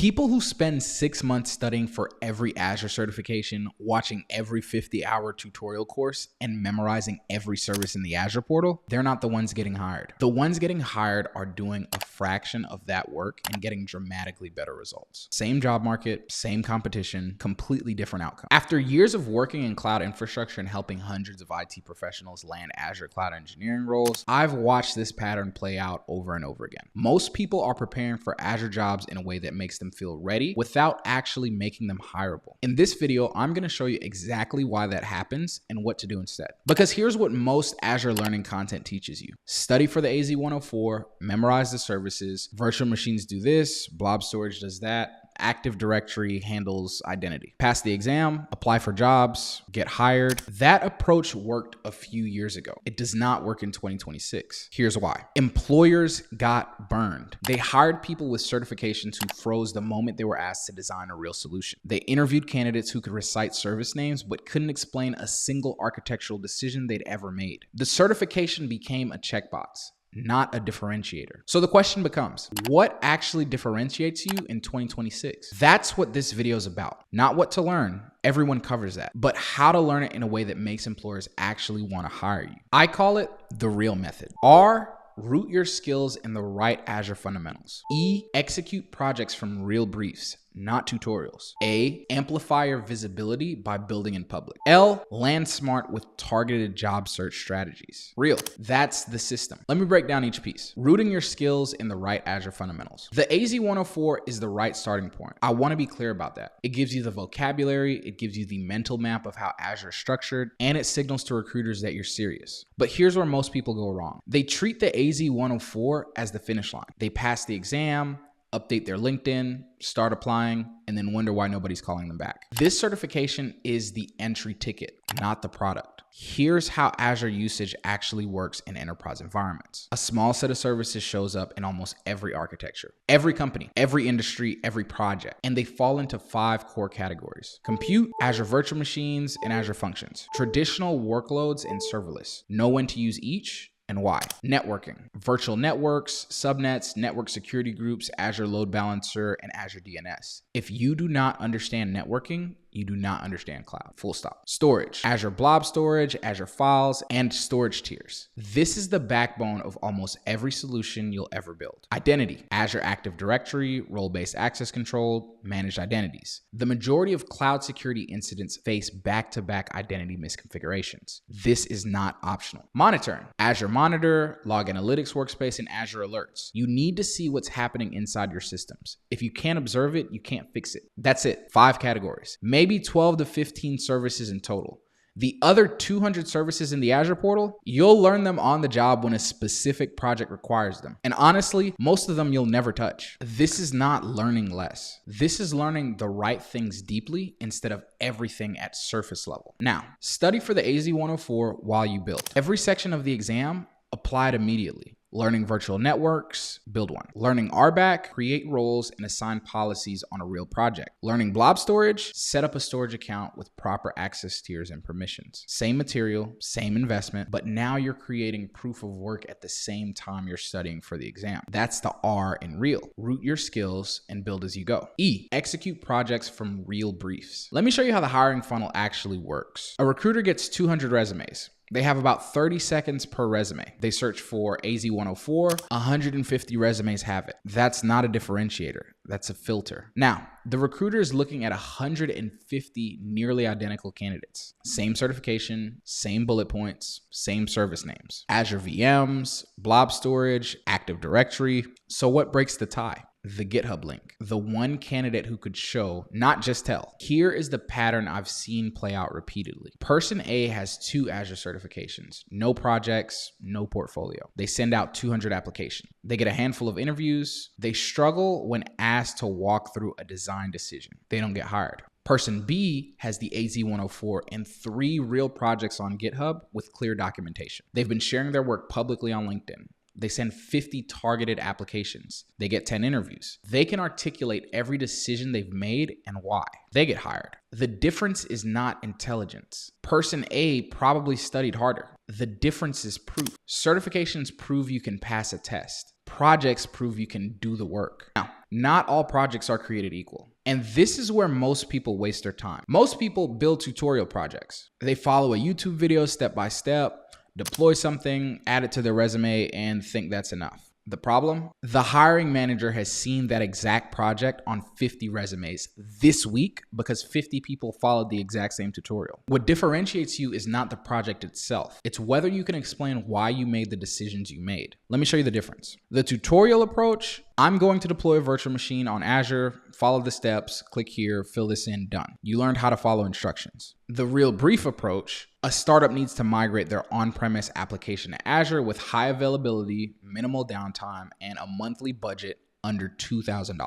People who spend 6 months studying for every Azure certification, watching every 50-hour tutorial course, and memorizing every service in the Azure portal, they're not the ones getting hired. The ones getting hired are doing a fraction of that work and getting dramatically better results. Same job market, same competition, completely different outcome. After years of working in cloud infrastructure and helping hundreds of IT professionals land Azure cloud engineering roles, I've watched this pattern play out over and over again. Most people are preparing for Azure jobs in a way that makes them feel ready without actually making them hireable. In this video, I'm going to show you exactly why that happens and what to do instead. Because here's what most Azure learning content teaches you. Study for the AZ 104, memorize the services, virtual machines do this, blob storage does that, Active Directory handles identity. Pass the exam, apply for jobs, get hired. That approach worked a few years ago. It does not work in 2026. Here's why. Employers got burned. They hired people with certifications who froze the moment they were asked to design a real solution. They interviewed candidates who could recite service names but couldn't explain a single architectural decision they'd ever made. The certification became a checkbox, not a differentiator. So the question becomes, what actually differentiates you in 2026? That's what this video is about. Not what to learn, everyone covers that, but how to learn it in a way that makes employers actually want to hire you. I call it the real method. R, root your skills in the right Azure fundamentals. E, execute projects from real briefs, not tutorials. A, amplify your visibility by building in public. L, land smart with targeted job search strategies. Real, that's the system. Let me break down each piece. Rooting your skills in the right Azure fundamentals. The AZ 104 is the right starting point. I want to be clear about that. It gives you the vocabulary, it gives you the mental map of how Azure is structured, and it signals to recruiters that you're serious. But here's where most people go wrong. They treat the AZ 104 as the finish line. They pass the exam, update their LinkedIn, start applying, and then wonder why nobody's calling them back. This certification is the entry ticket, not the product. Here's how Azure usage actually works in enterprise environments. A small set of services shows up in almost every architecture, every company, every industry, every project, and they fall into 5 core categories: compute, Azure virtual machines, and Azure functions, traditional workloads, and serverless. Know when to use each and why. Networking, virtual networks, subnets, network security groups, Azure load balancer, and Azure DNS. If you do not understand networking, you do not understand cloud. Full stop. Storage, Azure blob storage, Azure files, and storage tiers. This is the backbone of almost every solution you'll ever build. Identity, Azure Active Directory, role-based access control, managed identities. The majority of cloud security incidents face back-to-back identity misconfigurations. This is not optional. Monitoring, Azure Monitor, Log Analytics Workspace, and Azure Alerts. You need to see what's happening inside your systems. If you can't observe it, you can't fix it. That's it. 5 categories. Maybe 12 to 15 services in total. The other 200 services in the Azure portal, you'll learn them on the job when a specific project requires them. And honestly, most of them you'll never touch. This is not learning less. This is learning the right things deeply instead of everything at surface level. Now, study for the AZ 104 while you build. Every section of the exam, apply it immediately. Learning virtual networks, build one. Learning RBAC, create roles and assign policies on a real project. Learning blob storage, set up a storage account with proper access tiers and permissions. Same material, same investment, but now you're creating proof of work at the same time you're studying for the exam. That's the R in real. Root your skills and build as you go. E, execute projects from real briefs. Let me show you how the hiring funnel actually works. A recruiter gets 200 resumes. They have about 30 seconds per resume. They search for AZ 104, 150 resumes have it. That's not a differentiator, that's a filter. Now, the recruiter is looking at 150 nearly identical candidates. Same certification, same bullet points, same service names. Azure VMs, blob storage, Active Directory. So what breaks the tie? The GitHub link, the one candidate who could show, not just tell. Here is the pattern I've seen play out repeatedly. Person A has 2 Azure certifications, no projects, no portfolio. They send out 200 applications. They get a handful of interviews. They struggle when asked to walk through a design decision. They don't get hired. Person B has the AZ 104 and 3 real projects on GitHub with clear documentation. They've been sharing their work publicly on LinkedIn. They send 50 targeted applications. They get 10 interviews. They can articulate every decision they've made and why. They get hired. The difference is not intelligence. Person A probably studied harder. The difference is proof. Certifications prove you can pass a test. Projects prove you can do the work. Now, Not all projects are created equal. And this is where most people waste their time. Most people build tutorial projects. They follow a YouTube video step by step, deploy something, add it to their resume, and think that's enough. The problem? The hiring manager has seen that exact project on 50 resumes this week because 50 people followed the exact same tutorial. What differentiates you is not the project itself. It's whether you can explain why you made the decisions you made. Let me show you the difference. The tutorial approach, I'm going to deploy a virtual machine on Azure, follow the steps, click here, fill this in, done. You learned how to follow instructions. The real brief approach, a startup needs to migrate their on-premise application to Azure with high availability, minimal downtime, and a monthly budget under $2,000.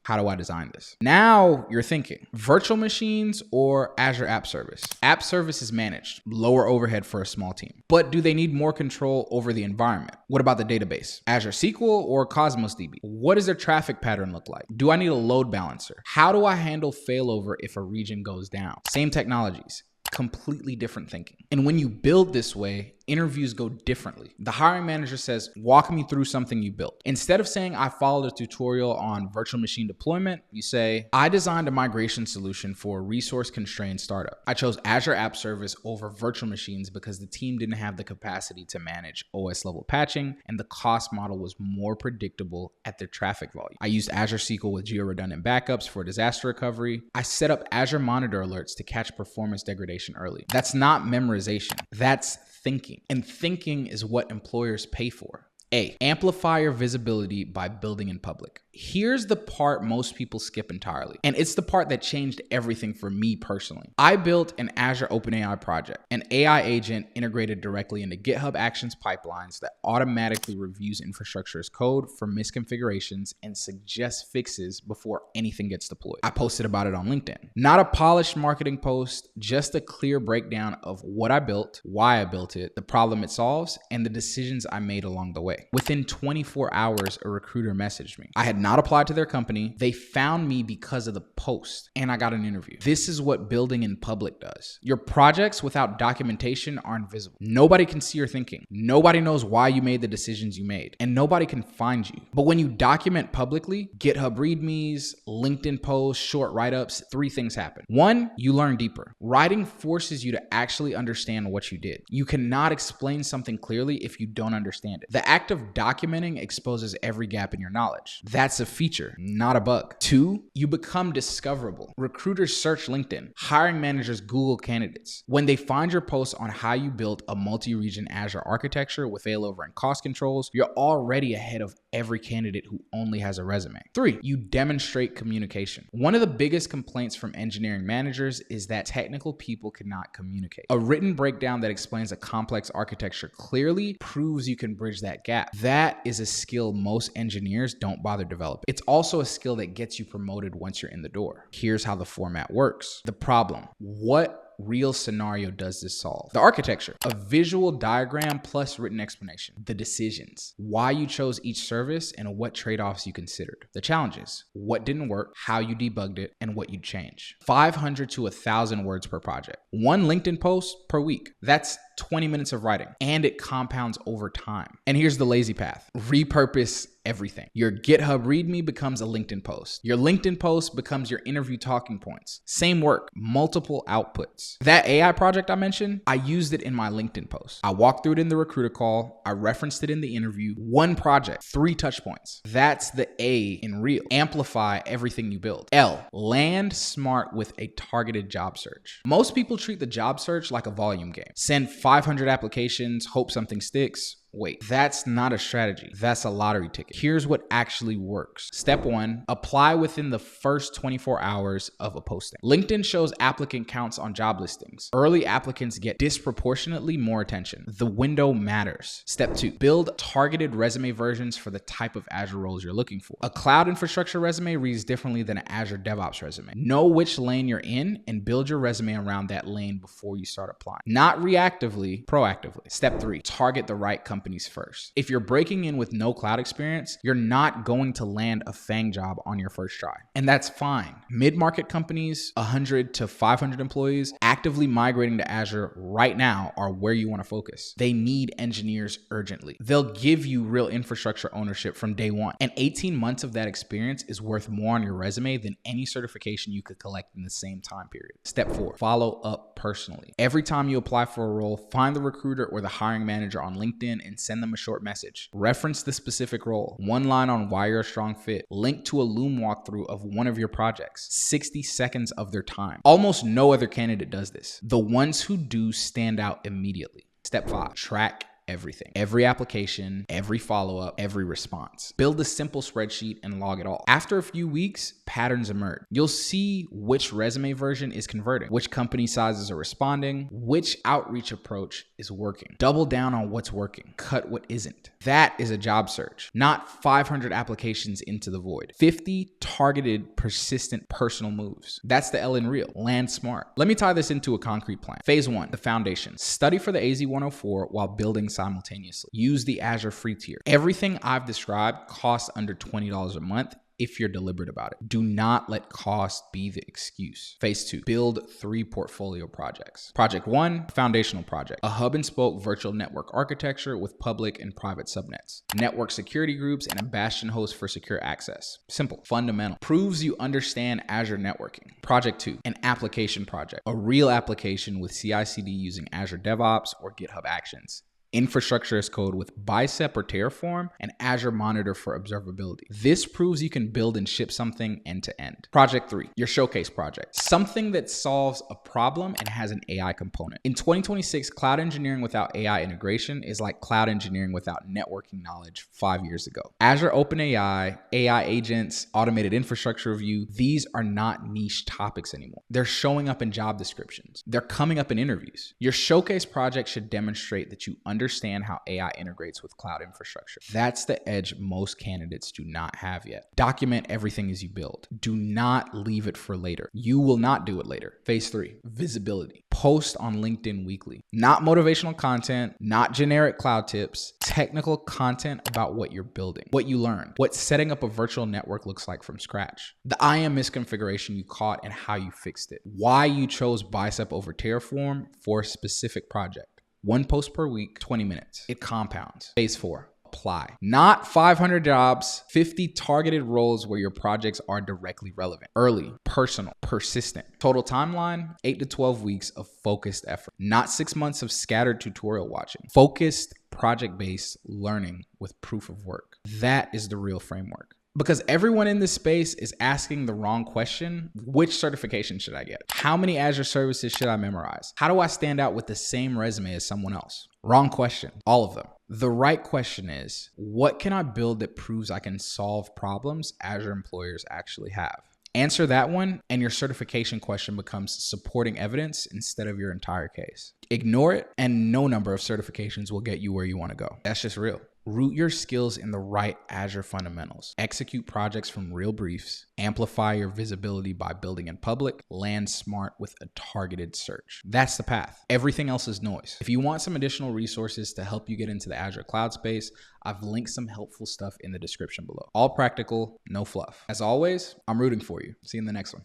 How do I design this? Now you're thinking, virtual machines or Azure App Service? App Service is managed, lower overhead for a small team. But do they need more control over the environment? What about the database? Azure SQL or Cosmos DB? What does their traffic pattern look like? Do I need a load balancer? How do I handle failover if a region goes down? Same technologies, completely different thinking. And when you build this way, interviews go differently. The hiring manager says, walk me through something you built. Instead of saying, I followed a tutorial on virtual machine deployment, you say, I designed a migration solution for a resource-constrained startup. I chose Azure App Service over virtual machines because the team didn't have the capacity to manage OS-level patching, and the cost model was more predictable at their traffic volume. I used Azure SQL with geo-redundant backups for disaster recovery. I set up Azure Monitor alerts to catch performance degradation early. That's not memorization. That's thinking. And thinking is what employers pay for. A, amplify your visibility by building in public. Here's the part most people skip entirely. And it's the part that changed everything for me personally. I built an Azure OpenAI project, an AI agent integrated directly into GitHub Actions pipelines that automatically reviews infrastructure as code for misconfigurations and suggests fixes before anything gets deployed. I posted about it on LinkedIn. Not a polished marketing post, just a clear breakdown of what I built, why I built it, the problem it solves, and the decisions I made along the way. Within 24 hours, a recruiter messaged me. I had not applied to their company. They found me because of the post, and I got an interview. This is what building in public does. Your projects without documentation are invisible. Nobody can see your thinking. Nobody knows why you made the decisions you made, and nobody can find you. But when you document publicly, GitHub readmes, LinkedIn posts, short write-ups, 3 things happen. 1, you learn deeper. Writing forces you to actually understand what you did. You cannot explain something clearly if you don't understand it. The act of documenting exposes every gap in your knowledge. That's a feature, not a bug. 2, you become discoverable. Recruiters search LinkedIn. Hiring managers Google candidates. When they find your post on how you built a multi-region Azure architecture with failover and cost controls, you're already ahead of every candidate who only has a resume. 3, you demonstrate communication. One of the biggest complaints from engineering managers is that technical people cannot communicate. A written breakdown that explains a complex architecture clearly proves you can bridge that gap. That is a skill most engineers don't bother developing. It's also a skill that gets you promoted once you're in the door. Here's how the format works. The problem. What real scenario does this solve? The architecture, a visual diagram plus written explanation. The decisions, why you chose each service and what trade-offs you considered. The challenges, what didn't work, how you debugged it, and what you'd change. 500 to 1,000 words per project. 1 LinkedIn post per week. That's 20 minutes of writing, and it compounds over time. And here's the lazy path. Repurpose everything. Your GitHub README becomes a LinkedIn post. Your LinkedIn post becomes your interview talking points. Same work, multiple outputs. That AI project I mentioned, I used it in my LinkedIn post. I walked through it in the recruiter call. I referenced it in the interview. 1 project, 3 touch points. That's the A in real. Amplify everything you build. L, land smart with a targeted job search. Most people treat the job search like a volume game. Send 500 applications, hope something sticks. Wait, that's not a strategy. That's a lottery ticket. Here's what actually works. Step 1, apply within the first 24 hours of a posting. LinkedIn shows applicant counts on job listings. Early applicants get disproportionately more attention. The window matters. Step 2, build targeted resume versions for the type of Azure roles you're looking for. A cloud infrastructure resume reads differently than an Azure DevOps resume. Know which lane you're in and build your resume around that lane before you start applying. Not reactively, proactively. Step 3, target the right company companies first. If you're breaking in with no cloud experience, you're not going to land a FANG job on your first try. And that's fine. Mid-market companies, 100 to 500 employees, actively migrating to Azure right now are where you want to focus. They need engineers urgently. They'll give you real infrastructure ownership from day one. And 18 months of that experience is worth more on your resume than any certification you could collect in the same time period. Step 4, follow up personally. Every time you apply for a role, find the recruiter or the hiring manager on LinkedIn and send them a short message. Reference the specific role, one line on why you're a strong fit, link to a Loom walkthrough of one of your projects, 60 seconds of their time. Almost no other candidate does this. The ones who do stand out immediately. Step 5, track everything. Every application, every follow-up, every response. Build a simple spreadsheet and log it all. After a few weeks, patterns emerge. You'll see which resume version is converting, which company sizes are responding, which outreach approach is working. Double down on what's working. Cut what isn't. That is a job search, not 500 applications into the void. 50 targeted, persistent, personal moves. That's the L in real. Land smart. Let me tie this into a concrete plan. Phase 1, the foundation. Study for the AZ 104 while building simultaneously. Use the Azure free tier. Everything I've described costs under $20 a month if you're deliberate about it. Do not let cost be the excuse. Phase 2, build 3 portfolio projects. Project 1, foundational project, a hub and spoke virtual network architecture with public and private subnets, network security groups, and a bastion host for secure access. Simple, fundamental, proves you understand Azure networking. Project 2, an application project, a real application with CI/CD using Azure DevOps or GitHub Actions. Infrastructure as code with Bicep or Terraform, and Azure Monitor for observability. This proves you can build and ship something end to end. Project 3, your showcase project. Something that solves a problem and has an AI component. In 2026, cloud engineering without AI integration is like cloud engineering without networking knowledge 5 years ago. Azure OpenAI, AI agents, automated infrastructure review, these are not niche topics anymore. They're showing up in job descriptions. They're coming up in interviews. Your showcase project should demonstrate that you understand how AI integrates with cloud infrastructure. That's the edge most candidates do not have yet. Document everything as you build. Do not leave it for later. You will not do it later. Phase 3, visibility. Post on LinkedIn weekly. Not motivational content, not generic cloud tips, technical content about what you're building, what you learned, what setting up a virtual network looks like from scratch, the IAM misconfiguration you caught and how you fixed it, why you chose Bicep over Terraform for a specific project. 1 post per week, 20 minutes. It compounds. Phase 4, apply. Not 500 jobs, 50 targeted roles where your projects are directly relevant. Early, personal, persistent. Total timeline, 8 to 12 weeks of focused effort. Not 6 months of scattered tutorial watching. Focused, project-based learning with proof of work. That is the real framework. Because everyone in this space is asking the wrong question. Which certification should I get? How many Azure services should I memorize? How do I stand out with the same resume as someone else? Wrong question. All of them. The right question is, what can I build that proves I can solve problems Azure employers actually have? Answer that one, and your certification question becomes supporting evidence instead of your entire case. Ignore it, and no number of certifications will get you where you want to go. That's just real. Root your skills in the right Azure fundamentals. Execute projects from real briefs. Amplify your visibility by building in public. Land smart with a targeted search. That's the path. Everything else is noise. If you want some additional resources to help you get into the Azure cloud space, I've linked some helpful stuff in the description below. All practical, no fluff. As always, I'm rooting for you. See you in the next one.